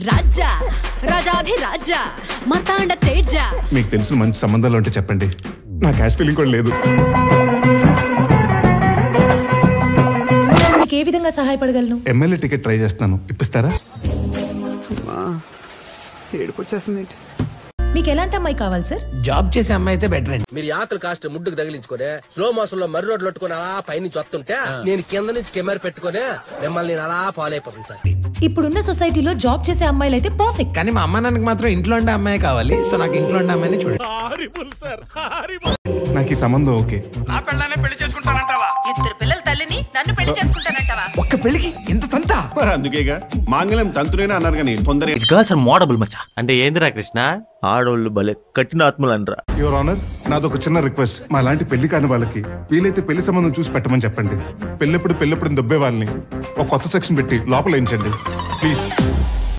రాజా రాజాధి రాజా మార్తాండ తేజ. మీకు తెలిసిన మంచి సంబంధాలు ఉంటే చెప్పండి. నా క్యాష్ ఫీలింగ్ కూడా లేదు. మీకు ఏ విధంగా సహాయపడగలను? ఎమ్మెల్యే టికెట్ ట్రై చేస్తున్నాను, ఇప్పిస్తారా? మీకు ఎలాంటి అమ్మాయి కావాలి సార్? జాబ్ చేసే అమ్మాయి అయితే బెటర్ అండి. మీరు ఆకలి కాస్ట్ ముడ్డుకు తగిలించుకొని స్లో మోషన్ లో మర్రి రోడ్లు పట్టుకుని అలా పైనుంచి వస్తుంటే నేను కింద నుంచి కెమెరా పెట్టుకుని మిమ్మల్ని నేను అలా ఫాలో అయిపోతుంది సార్. ఇప్పుడున్న సొసైటీలో జాబ్ చేసే అమ్మాయిలు అయితే పర్ఫెక్ట్. కానీ మా అమ్మ నాన్నకి మాత్రం ఇంట్లో ఉండే అమ్మాయి కావాలి. సో నాకు ఇంట్లో ఉండే అమ్మాయిని చూడండి. నాకు ఈ సంబంధం ఓకే. నా పిల్లనే పెళ్లి చేసుకుంటానంటావా? ఇద్దరు పిల్లల తల్లిని నన్ను పెళ్లి చేసుకుంటానంటావా? ఒక్క పెళ్లికి ఎంత తంత? మరి అందుకేగా మాంగళ్యం తంతునేనా అన్నారు కానీ తొందర గర్ల్స్ ఆర్ మోడబుల్ మచ్చా. అంటే ఏందిరా కృష్ణ, ఆడోళ్ళు భలే కఠిన ఆత్మలు అనరా. యువర్ ఆనర్, నాదొక చిన్న రిక్వెస్ట్. మా లాంటి పెళ్లి కాని వాళ్ళకి వీలైతే పెళ్లి సంబంధం చూసి పెట్టమని చెప్పండి. పెళ్ళెప్పుడు దొబ్బే వాళ్ళని ఒక కొత్త సెక్షన్ పెట్టి లోపల వేయించండి ప్లీజ్.